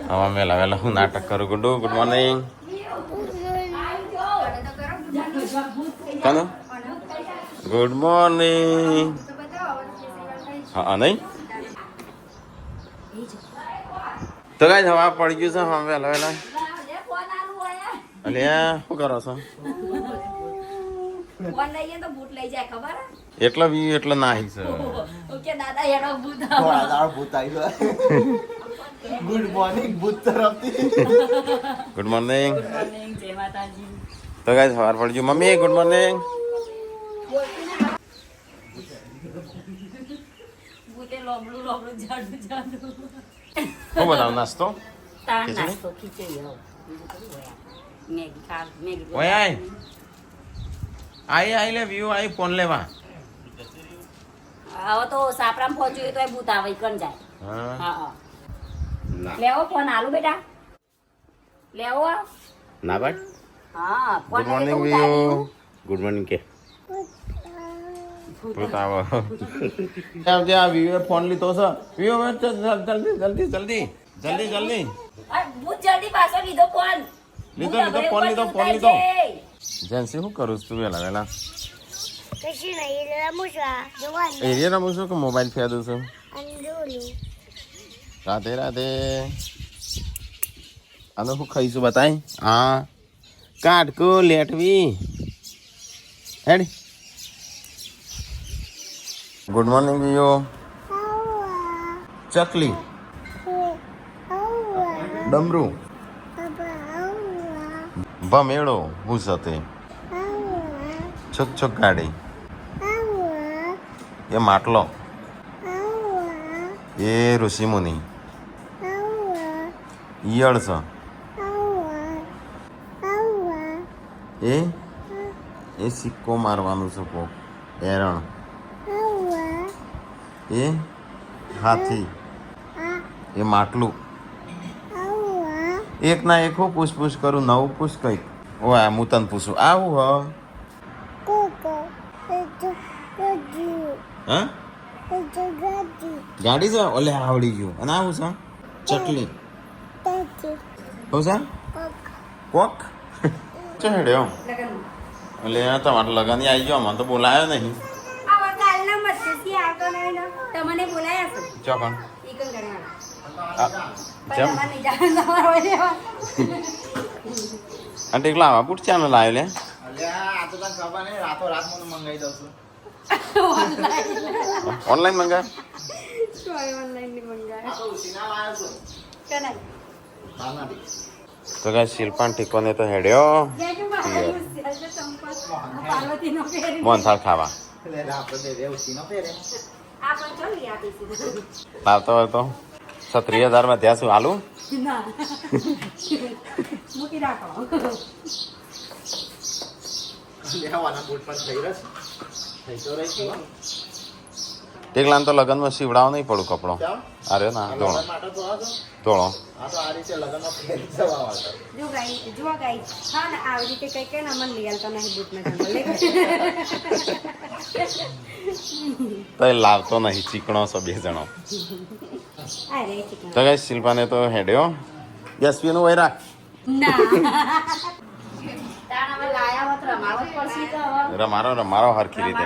હવે વહેલા વહેલા હું નાટક કરું. Good morning. Kano good morning. હા નહીં તો કાંઈ હવા પડી ગયું છે. હા વહેલા વહેલા અલ્યા શું કરો છો? એટલો બી એટલો નાહી છે. ગુડ મોર્નિંગ ભૂત તરફથી. Good morning. તો કાંઈ સવાર પડી ગયું. Mummy good morning. શું બનાવ નાસ્તો? ઓય આઈ લે વ્યુ આઈ ફોન લેવા. હવે તો સાપરામ પહોંચ્યું તો ભૂત આવે કણ જાય. હા લેવો ફોન આલુ બેટા લેવો. ના ભાઈ. હા good morning view. Good morning કે ભૂત આવો. જે આ વ્યુ ફોન લીધો છે. વ્યુ જલ્દી જલ્દી જલ્દી જલ્દી જલ્દી ભૂત જલ્દી પાછો લીધો ફોન. લીધો ફોન લીધો ફોન લીધો. જેન્સી શું કરું તું વહેલા વહેલા? એરિયા રમું છું કે મોબાઈલ ફેદું છું? રાધે રાધે. આનો શું ખાઈશું બતાય? હા કાટકો લેટવી હેડી. ગુડ મોર્નિંગ વિયો. ચકલી ડમરું ભમેળો હું સાથે છક છક ગાડી એ માટલો એ ઋષિમુનિ ઈયળ છે એ સિક્કો મારવાનું છે કોક એરણ એ હાથી એ માટલું. એક ના એક હું પૂછ કરું નવું પૂછ કઈક. ઓ આ હું તને પૂછું આવું હ હા ગાડી છે ઓલે આવડી ગયું. અને આવું છે ચકલી શું છે કોક ચહેડ્યો. એટલે તમારે લગન આવી ગયો મને તો બોલાયો નહીં. તમને બોલાયા છે ચોકણ ઈકન ગણ્યા જેમ અને એકલા આવા બુટ ચાનો લાવ્યો લે. આ તો તને ખબર નહીં રાતો રાત મને મંગાઈ દઉં છું. ઓનલાઈન મંગાય તો કાંઈ શિલ્પાન ઠીકોને તો હેડ્યો મોહનથાળ ખાવા. લાવતો હોય તો 36,000 માં ત્યાં શું હાલું? મૂકી રાખો. ટેકલાન તો લગ્નમાં સીવડાવ નહીં પડું કપડો. અરે ના ધોળો ધોળો જો ગાઈ હા ને આવી રીતે કઈ કઈ ના મન લઈ આલતા નહીં બૂટ ને તો લાવતો નહીં. ચીકણો છો બે જણો. તો કઈ શિલ્પાને તો હેડ્યો. યશવી નું વહી રાખ. રમારો હરખી રીતે.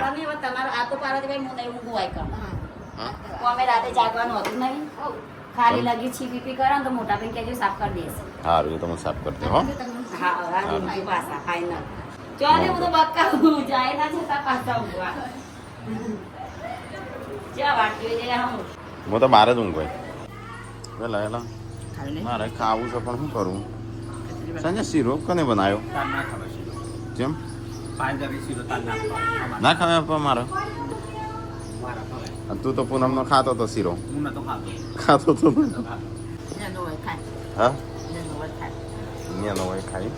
ખાલી લગી છીપી કરો તો મોટા બેન કેજો સાફ કરી દેશે. સારું એ તો હું સાફ કરતી હો. પાછા ફાઈનલ ચાલે હું તો બક્કા જાય ના જતા પાછા ઊંઘવા. ચા વાટ્યો છે હું તો બહાર જ ઊંઘવાય. પેલા એલા મારે ખાવું છે પણ શું કરું? સાંજે શીરો કોને બનાવ્યો? જેમ ના ખાવે મારે. તું તો પૂનમ નો ખાતો તો શીરો. ખાતો તો હા નો હોય ખાઈ.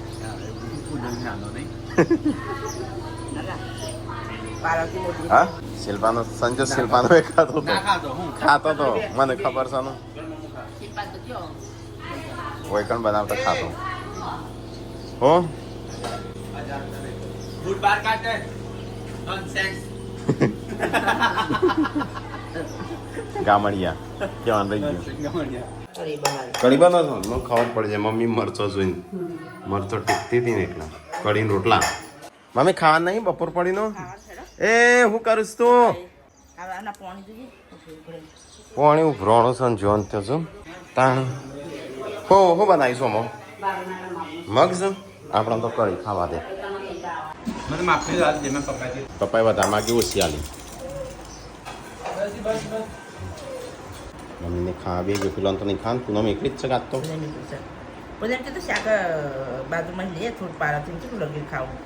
હા શિલ્પાનો સંજય શિલ્પાનો ખાતો તો મને ખબર છે ને. વૈકણ બનાવતા ખાતો હો. ગામડિયા કેવાનું રહી ગયું કઢી બનાવો છો મને ખબર પડી જાય મમ્મી મરચો જોઈને મરચો ટીકતી હતી ને એટલા કઢીને રોટલા મમ્મી ખાવા નહીં બપોર પડીનો એ હું કરું તું પાણી ઉભરાણો છે ને જોન થયો છું તાણ હું બનાવીશું અમો મગ છે આપણે તો કઢી ખાવા દે મને માફી દે મેં પપ્પાજી પપ્પાએ વધારે માગી ઓછી આલી મમ્મીને ખાવા બે ગયો પેલો તો નહીં ખાન તું એકલી જ છે ગાતો બધા તો શાક બાજુમાં લઈએ થોડું પારાથી કેટલું લગી ખાવું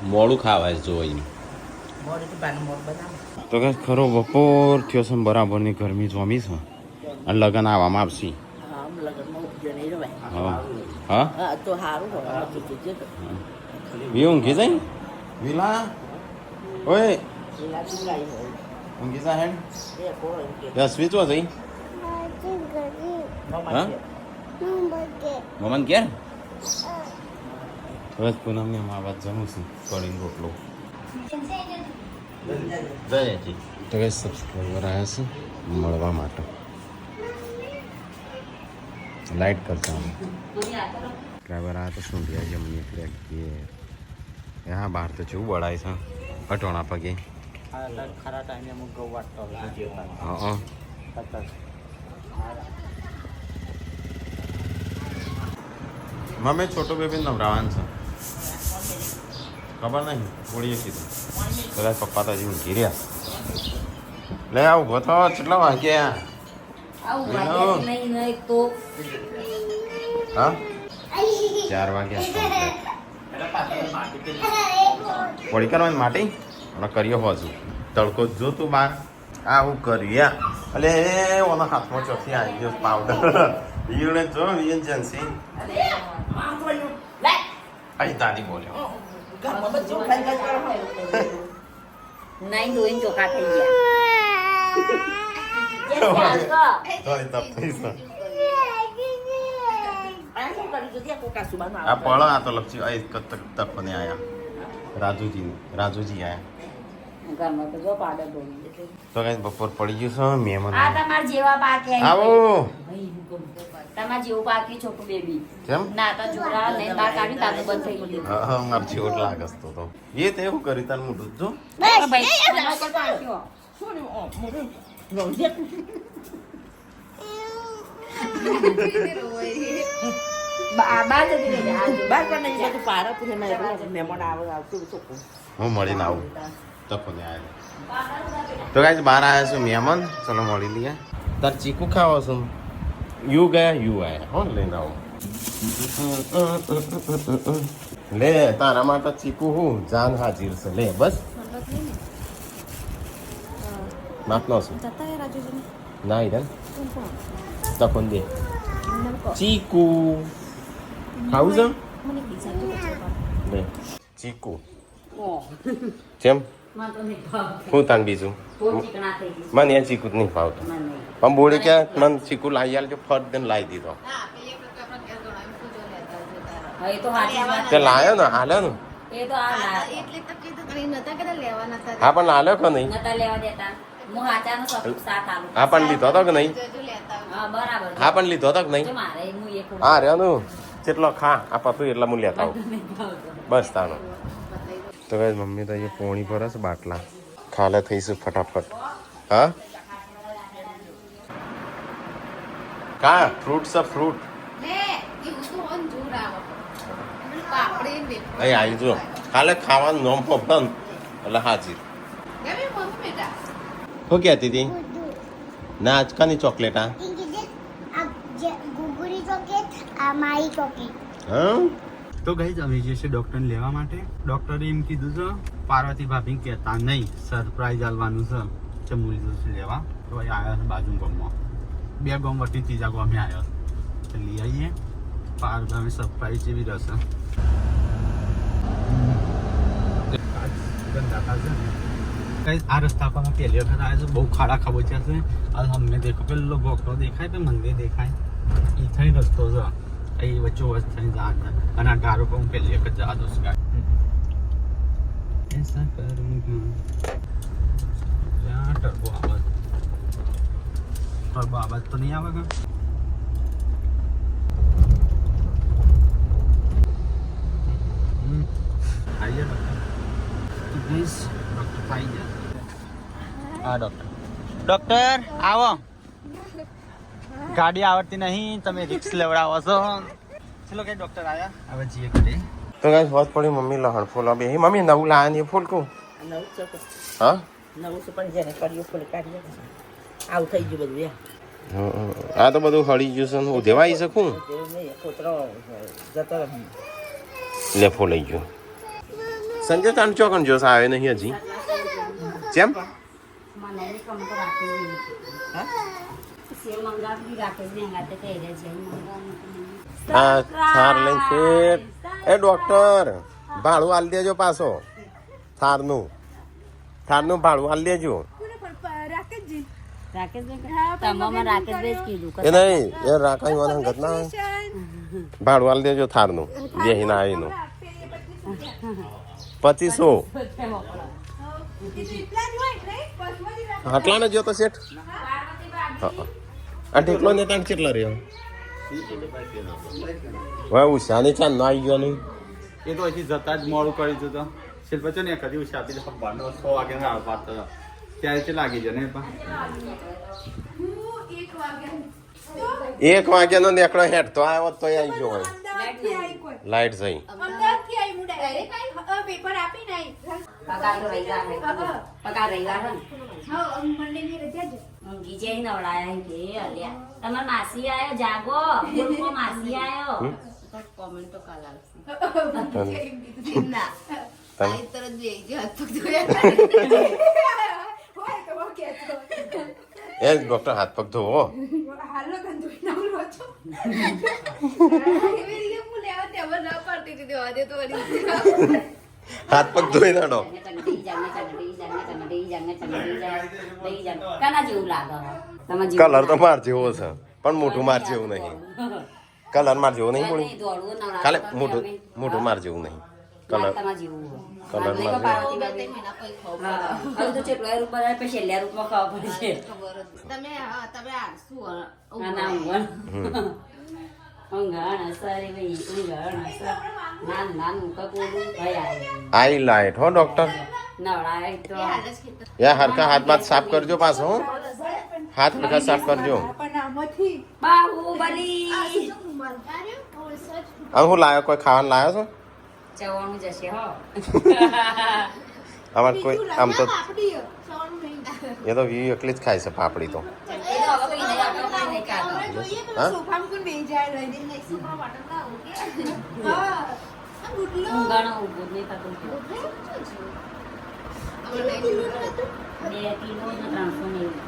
મોડું ખાવાય જો અહીં મોડું તો બાનું મોડ બનાવું તો કે ખરો બપોર થયો છે ને બરાબરની ગરમી જોમી છે અને લગન આવવામાં આવશે હા લગનમાં ઉપજો નહીં રવાય હા હા હા તો સારું હોય વી ઊંઘી જાય વિલા ઓય ઊંઘી જા હેડ દસવી ચો જઈ હા મમન ઘેર હવે પૂનમની મા બાપ જમું છું કઢીને રોટલો જય જી તો કે સબસ્ક્રાઈબર આવ્યા છે મળવા માટે લાઈટ કરતા ડ્રાઈવર આવ્યા તો શું ગયા જમની એટલે હા બહાર તો જેવું બળાય છે અટોણા પગે ખરા ટાઈમે અમુક ગૌ વાટતો હા મમ્મી છોટો બેબી નવરાવાન છે ખબર નહીં બોલીએ કીધું કદાચ પપ્પા તો હજી ઊંઘી રહ્યા લે આવું ઉભો થો કેટલા વાગ્યા હા 4 વાગ્યા વળી કરવાની માટી અને કરીએ હોજુ તડકો જો તું બાર આવું કર્યા અલે ઓના હાથમાં ચોથી આવી ગયો પાવડર ઈવડે જો એજન્સી અહીં દાદી બોલ્યો નહીં ધોઈને ચોખા થઈ ગયા આ પળ આ તો લક્ષી તપને આયા રાજુજી આયા ઘરમાં તો જો પાડર બોલી તો કઈ બપોર પડી ગયું છે મહેમાન આ તમાર જેવા બાકી આવો તમાર જેવું બાકી છોટું બેબી કેમ ના તો જોરા ને બાર કાઢી તાતું બંધ થઈ ગયું હા માર જેવું જ લાગસ તો એ તે એવું કરી તાર મોઢું જો ભાઈ મને ઉપર પાડ્યો બા જતી રહી બાર પણ નહીં બધું પારા પૂછે મહેમાન આવતું ચોખ્ખું હું મળીને આવું તપને આવ્યા તો કાંઈ બહાર આવ્યા છું મહેમાન ચલો મળી લઈએ તાર ચીકુ ખાવા છું યુ ગયા યુ આયા હો લઈને આવો લે તારા માટે ચીકુ હું જાન હાજીર છે લે બસ માપનો છું ના ઈધન તપન દે ચીકુ ખાવું છે લે ચીકુ કેમ હું તાન બીજું મને એ ચીકુ નહીં ભાવતું પણ બોડી કે મને ચીકુ લાવી આલજો ફટ દઈને લાવી દીધો તે લાયો ને હાલ્યો ને હા પણ લાલ્યો કે નહીં હા પણ લીધો હતો કે નહીં હા પણ લીધો હતો કે નહીં હા રહ્યો નું જેટલો ખા આ પપ્પી એટલા હું લેતા આવું બસ તાનો તો કઈ મમ્મી તો અહીંયા પોણી પર હશે બાટલા ખાલે થઈશું ફટાફટ હા કા ફ્રૂટ છે ફ્રૂટ અહીં આવી જો કાલે ખાવાનું નોમ પપ્પા એટલે હાજીર શું કહેતી હતી ના આજકાલની ચોકલેટ હા તો ગઈ જ અમે જઈએ છીએ ડૉક્ટરને લેવા માટે ડૉક્ટરે એમ કીધું છે પાર્વતી ભાભી કહેતા નહીં સરપ્રાઈઝ આલવાનું છે ચમુલી જશે લેવા તો અહીં આવ્યા છે બાજુ ગામમાં 2 ગામ વટી 3જા ગામે આવ્યો તો લઈ આવીએ પાર્વતી સરપ્રાઈઝ જેવી રહેશે આ રસ્તા પર પહેલી વખત આવે છે બહુ ખાડા ખાબોચ્યા છે આ અમને દેખો પેલો ભોકરો દેખાય તો મંદિર દેખાય એ થઈ રસ્તો છે અહીં વચ્ચો વચ્ચે થઈ જા અને આ ગારો પર હું પહેલી વખત જવા દઉં છું એસા કરુંગા ત્યાં ટર્બો આવે બાબત તો નહીં આવે કે આવી જાય ડૉક્ટર પ્લીઝ ડૉક્ટર આવી જાય હા ડૉક્ટર આવો ગાડી આવડતી નહીં તમે રિક્સ લેવડાવો છો ચલો કે ડૉક્ટર આવ્યા હવે જઈએ ઘરે તો ગાઈસ વાત પડી મમ્મી લહણ ફૂલ બે મમ્મી નવું લાયા ને ફૂલ કહું નવું છે હા નવું છે પણ જેને કર્યું ફૂલ કાઢીએ આવું થઈ ગયું બધું આ તો બધું હળી ગયું છે હું દેવા આવી શકું જેવું નહીં કોતરો જતો રહે લે ફૂલ લઈ ગયો સંજય તાણ ચોકન જોશ આવે નહીં હજી જેમ મને કમ તો રાખી સેવ મંગાવી રાખે છે અંગાતે કહી રહે છે આ થાર લઈને ફેર એ ડોક્ટર ભાડું આલી દેજો પાછો થારનું ભાડું આલી દેજો રાકેશભાઈ તમામાં રાકેશભાઈ જ કીધું એ નહીં એ રાકાઈ વાળા હંગત ના ભાડું આલી દેજો થારનું બેહીને આવીનું 2500 આટલા ને જો તો શેઠ આ ઢેકલો ને તાણ કેટલા રહ્યો હવે ઉષાની ચાંદ ના આવી ગયો નહીં એ તો હજી જતા જ મોડું કરી દીધું તો શિલ્પચો ને કદી ઉષા આપી તો 6 વાગે ના આવતા ત્યારે તે લાગી જાય ને 1 વાગ્યાનો નેકળો હેઠ તો આવ્યો તો આવી ગયો હોય લાઈટ જઈ પગાર રવિવાર ઊંઘી જઈ નવડાયા કે અલ્યા તમાર માસી આયો જાગો ગ્રુપમાં માસી આયો કોમેન્ટ તો કાલ આવશે એ ડોક્ટર હાથ પગ ધોવો હાથ પગ ધોઈ નાડો કલર તો માર જેવો છે પણ મોટું માર જેવું નહીં કલર માર જેવું નહીં બોલી ખાલી મોટું માર જેવું નહીં કલર આઈ લાઈટ હો ડોક્ટર યા હરખા હાથ બાથ સાફ કરજો પાછો હાથ હરખા સાફ કરજો હું લાયો કોઈ ખાવાનું લાયો છો જવાનું જશે હો અમારે કોઈ આમ તો એ તો વી એકલી જ ખાય છે પાપડી તો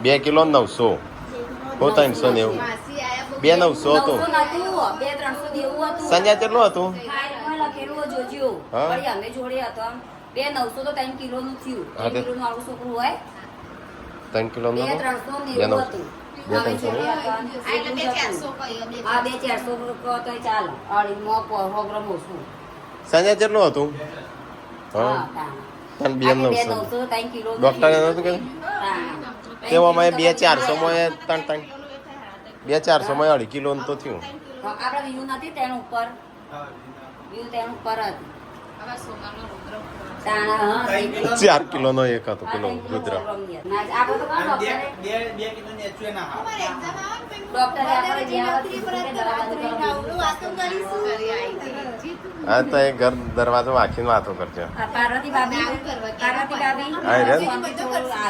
બે કિલો 900 હો 390 બે 900 હતો સંજય કેટલું હતું અમે જોડે હતો 2 900 તો 3 કિલો નું થયું 3 કિલો નું આવું છોકરું હોય 3 કિલો નું 390 હતું સંજય કેટલું હતું બે 900 ડોક્ટર નતું કે તેમાં 2 400 માં 3 2 400 માં 2.5 કિલો તો થયું આપડે વ્યૂ નથી તેનું ઉપર વ્યૂ તેનું ઉપર જ 4 કિલો નો એક હતો પેલો રુદ્ર હા તો એ ઘર દરવાજો વાંચીને વાતો કરજો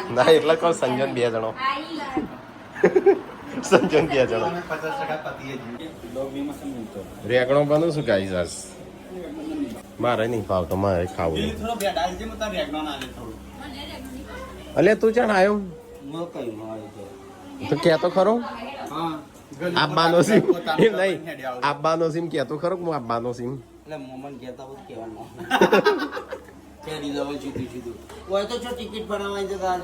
ના એટલે કહો સંજન 2 જણો સંજન 2 જણો રેગણો બનું શું ગાઈ જાસ મારે નહીં ભાવતો મારે ખાવું અલે તું ચાણ આવ્યો તો ક્યાં તો ખરો આબ્બાનો સીમ એમ નહીં આબ્બાનો સીમ ક્યાં તો ખરો હું આબ્બાનો સીમ ટિકિટ ભરાવાની જતા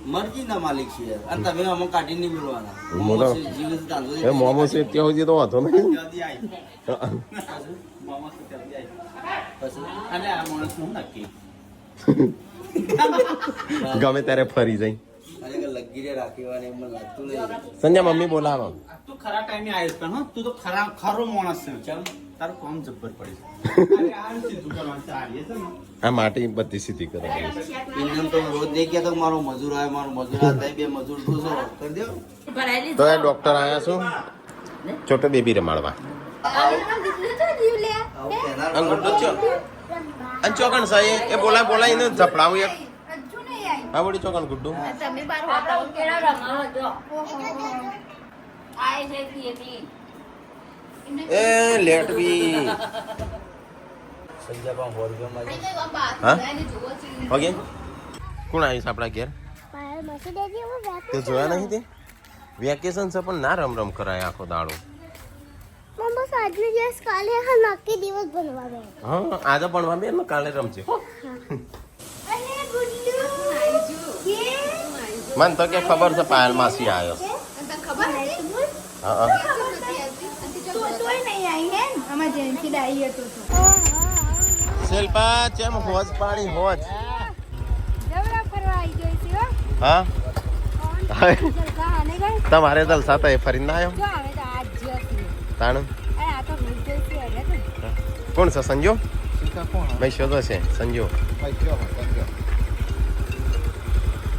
મરજી ના માલિક છે અને તમે અમુક કાઢી નહીં બોલવાના મોમો છે ત્યાં સુધી તો વાંધો નહીં ગમે ત્યારે ફરી જાય લગીરે રાખીવાની એમ લાગતું નહીં. સંજય મમ્મી બોલાવો. તું ખરા ટાઈમે આવીશ પણ હો, તું તો ખરો માણસ છે. ચમ તારું કામ જબ્બર પડે છે. અરે આ સીધું કરવાનું છે, આ રહી છે ને. આ માટી બધી સીધી કરો. એમને તો રોજ નહીં કહેતો કે મારો મજૂર આવે, મારો મજૂર આવે. તારી બે મજૂર તો છો કરી દો. તો એ ડોક્ટર આયા છું છોટે બેબી રમાડવા. આવું કહેનાર આ ગુડ્ડો છો અને ચોકણ સાહેબ એ બોલાઈને ઝપડાવું એક. હા બોડી ચોકણ ગુડ્ડુ. તમે બાર હોતા કેળા રમાવો જો આય છે એકલી એ લેટ બી. સંજય પણ હોર્ગમાં હા ઓકે કોણ આવીશ આપણા ઘેર? તે જોયા નહીં તે વેકેશન છે પણ ના રમ કરાય આખો દાડો. હા આજે ભણવા બે ને કાલે રમશે. મને તો કે ખબર છે પાયલ માસી આવ્યો. હા શિલ્પા ચેમ હોજ પાડી હોજ. હા તમારે જલસા તો એ ફરી ના આવ્યો તાણું. કોણ છે સંજો? ભાઈ શોધો છે સંજો.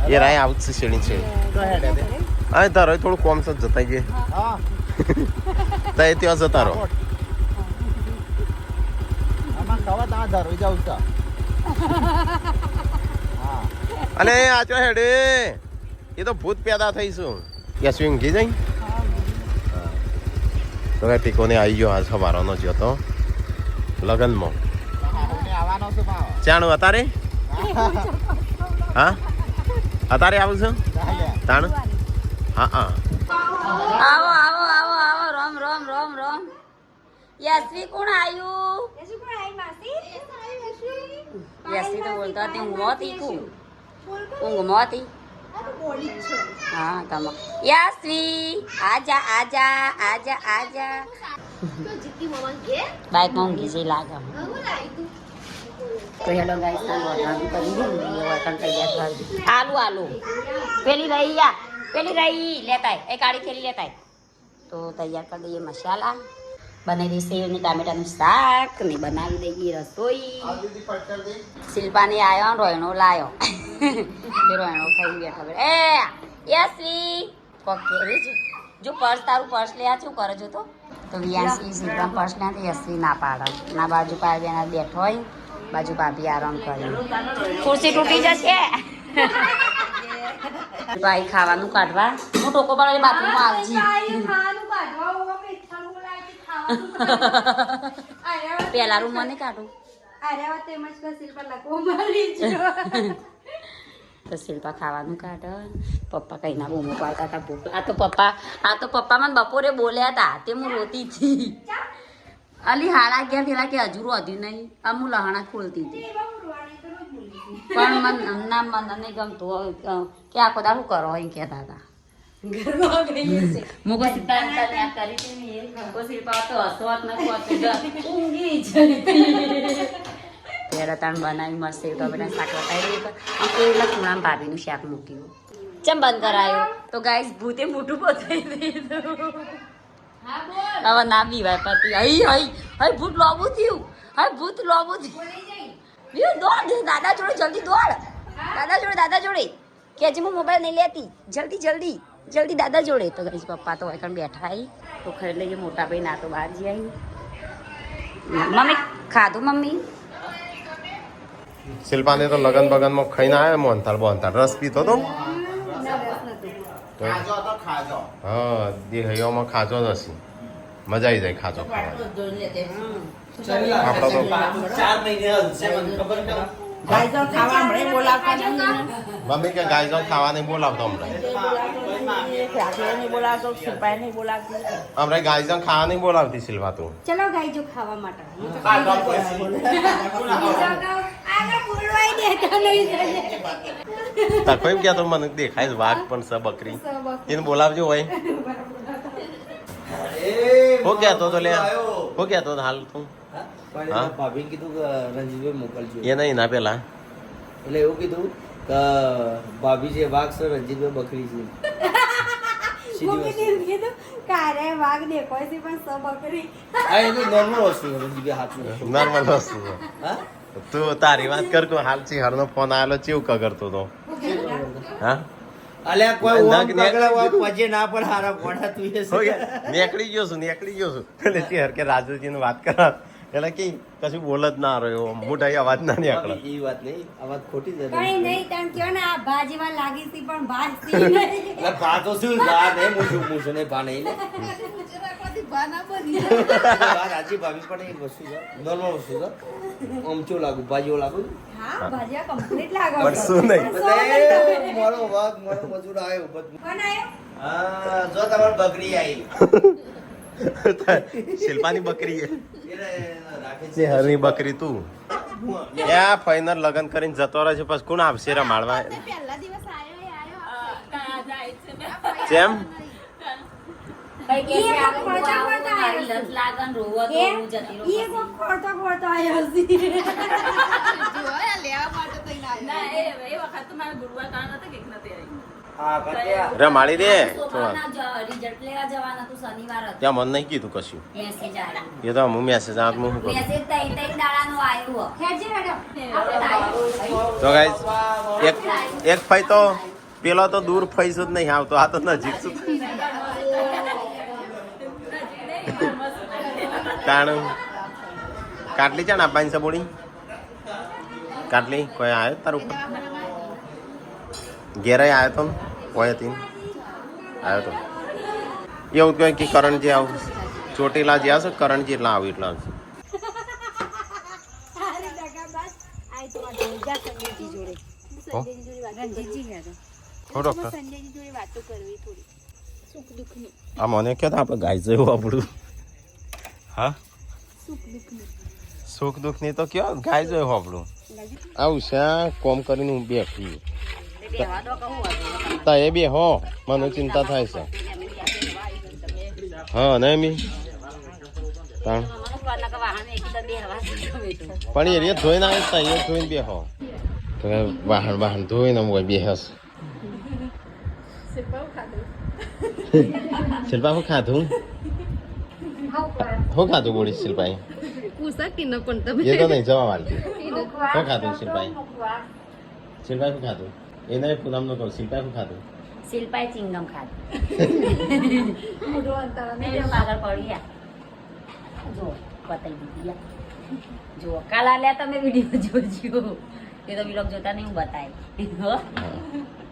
એ રાય આવું જ છે શેડી શેડી. હા તારો થોડું કોમ છે જતા ગયે તો એ ત્યાં જતા રહો. અને આચો હેડે એ તો ભૂત પેદા થઈશું. ક્યાં સ્વિંગ ઘી જઈ તો કઈ પીકોને આવી ગયો આજ સવારનો જ્યો તો લગનમાં. ચાણું અતારે હા અતારે આવું છું તાણ. હા હા આવો આવો આવો આવો રોમ રોમ રોમ રોમ. યશ્વી કોણ આયુ? યશ્વી તો બોલતા હતી ઊંઘમાં હતી કુ ઊંઘમાં હતી. હા તમે યશ્વી આજા આજા આજા આજા. બાઇકમાં ઊંઘી છે લાગે. તો હેલો ગાઈસ આલુ આલુ પેલી રહી લેતા એ કાળી થેલી લેતા. તો તૈયાર કરી દઈએ મસાલા. બનાવી દઈએ સેવ ને ટામેટાનું શાક ને બનાવી દઈએ રસોઈ. શિલ્પાને આવ્યો રોયણો લાયો તે રોયણો ખાઈ બેઠા. એ યશ્વી પકે જો પર્સ તારું પર્સ લે આ શું કરે જો તો યશ્વી શિલ્પા પર્સ લે તો યશ્વી ના પાડે. ના બાજુ પાડી બેના બેઠો હોય બાજુ ભાભી આરામ કરે. ખુરશી તૂટી જશે. ભાઈ ખાવાનું કાઢવા હું ટોકો પાડે બાથરૂમમાં આવજી. પેલા રૂમ મને કાઢું તો શિલ્પા ખાવાનું કાઢે. પપ્પા કઈ ના બૂમો પાડતા હતા ભૂખ. આ તો પપ્પા મને બપોરે બોલ્યા હતા તે હું રોતી હતી. અલી હાડા ગયા પેલા કે હજુ રોધ્યું નહીં. આમ હું લહાણા ખોલતી હતી પણ મને નહીં ગમતું કે આખો દાડો કરો એમ કહેતા હતા. બનાવી મસ્ત ટમેટા શાક વટાવી એટલા ખૂણામાં ભાભીનું શાક મૂક્યું. ચમ બંધ કરાયો તો ગાઈસ ભૂતે મોટું બતાવી દીધું. હવે ના બીવાય પતિ. હઈ હઈ હઈ ભૂત લોબું થયું. હઈ ભૂત લોબું થયું. દોડ દાદા જોડે જલ્દી દોડ. દાદા જોડે કે હજી હું મોબાઈલ નહીં લેતી. જલ્દી દાદા જોડે. તો ગઈ પપ્પા તો એકણ બેઠા આવી તો ખરી લઈએ. મોટા ભાઈ ના તો બહાર જઈ આવી. મમ્મી ખાધું મમ્મી? શિલ્પાને તો લગન બગનમાં ખાઈને આવ્યો મોહનથાળ રસ પીતો તો. હા દેહયોમાં ખાજો જ હશે. મજા આવી જાય ખાજો ખાવા. આપણે તો 4 મહિને હશે મને ખબર છે. મમ્મી કે ગાય ખાવા નહીં બોલાવતો હમણાં ગાય ખાવા નહીં બોલાવતી શિલ્પા તું. ચલો ગાઈજો ખાવા માટે. તકો એમ ક્યાં તો મને દેખાય છે વાઘ પણ છે બકરી એને બોલાવજો હોય. હો કહેતો તો લે હો કહેતો હાલ તું ભાભી કીધું કે રંજીતભાઈ મોકલજો. એ નહીં ના પેલા એટલે એવું કીધું કે ભાભી છે વાઘ છે, રંજીતભાઈ બકરી છે. સીધી વસ્તુ. કારે વાઘ દેખાય છે પણ સો બકરી હા એ તો નોર્મલ વસ્તુ છે રંજીતભાઈ હાથમાં. નોર્મલ વસ્તુ છે. હા તું તારી વાત કર કો હાલ ચિહરનો ફોન આવેલો ચેવું કગરતો તો હા અલ્યા કોઈ ઓમ નગ ને- પકડા હોય પજે ના પણ હારા પડ્યા તું એ હો છે. ગયા. નીકળી ગયો છું એટલે ચિહર કે રાજુજીને વાત કરા એટલે કે કશું બોલ જ ના રહ્યો મોટા અવાજ ના નીકળે. એ વાત નહીં આ વાત ખોટી છે. કઈ નહીં તને કયો ને આ ભાજીમાં લાગી હતી પણ ભાજી નહીં એટલે ભા તો શું ભા નહીં મૂછું નહીં ભા નહીં ને. ભા રાજી ભાભી પણ એક વસ્તુ છે નોર્મલ વસ્તુ છે. આમ ચો લાગુ ભાજીઓ લાગુ હા ભાજીયા કમ્પ્લીટ લાગો પણ શું નહીં મારો વાઘ મારો મજૂર આવ્યો કોણ આયો હા જો તમારી બકરી આવી શિલ્પાની બકરી છે. એને રાખે છે ચિહરની બકરી તું ત્યાં ફાઈનલ લગન કરીને જતો રહે છે પછી કોણ આપશે રમાડવા જેમ ભાઈ કે છે આ ખોટા ખોટા મારી લત લાગન રોવો તો હું જતી રહું એ કોણ ખોટા ખોટા આયો છે હા કટ્યા રમાડી દે છોકરાના રિઝલ્ટ લેવા જવાના તું શનિવાર હતો ત્યાં મને નહીં કીધું કશું મેસેજ આવ્યો એ તો હું મેસેજ આવત હું શું કરું મેસેજ તઈ દાડાનો આવ્યો ખેજે મેડમ તો ગાઈસ એક ફઈ તો પેલો તો દૂર ફઈસ જ નહીં આવતો આ તો નજીક છું તાણ કાટલી છે ને આપવાની છે બોડી કાટલી કોઈ આવ્યો તારું ઉપર ઘેરે આવ્યો તો ને કોઈ હતી આવ્યો તો એવું કહે કે કરણજી આવું ચોટીલા જે આવશે કરણજી એટલા આવું એટલા આવશે હો ડોક્ટર આ મને કહેતા આપણે ગાય જેવું આપણું હા સુખ દુઃખ ની તો કયો ગાય જેવું આપણું આવું છે કોમ કરીને હું બેઠી તા એ બે હો મને ચિંતા થાય છે હા નહીં મી તાણ પણ એ રેત ધોઈને આવે તા એ ધોઈને બે હો તો વાહન વાહન ધોઈને હોય બે હસ શિલ્પા શું ખાધું શું ખાધું બોડી શિલ્પાએ એ તો નહીં જવા વાળતી શું ખાધું શિલ્પાએ શું ખાધું એને પૂનમ નું કહું શિલ્પાએ શું ખાધું શિલ્પાએ ચિંગમ ખાધું આગળ પડી જો પતઈ દીધી જો કાલ આલ્યા તમે વિડીયો જોજો એ તો વિલોગ જોતા નહીં હું બતાય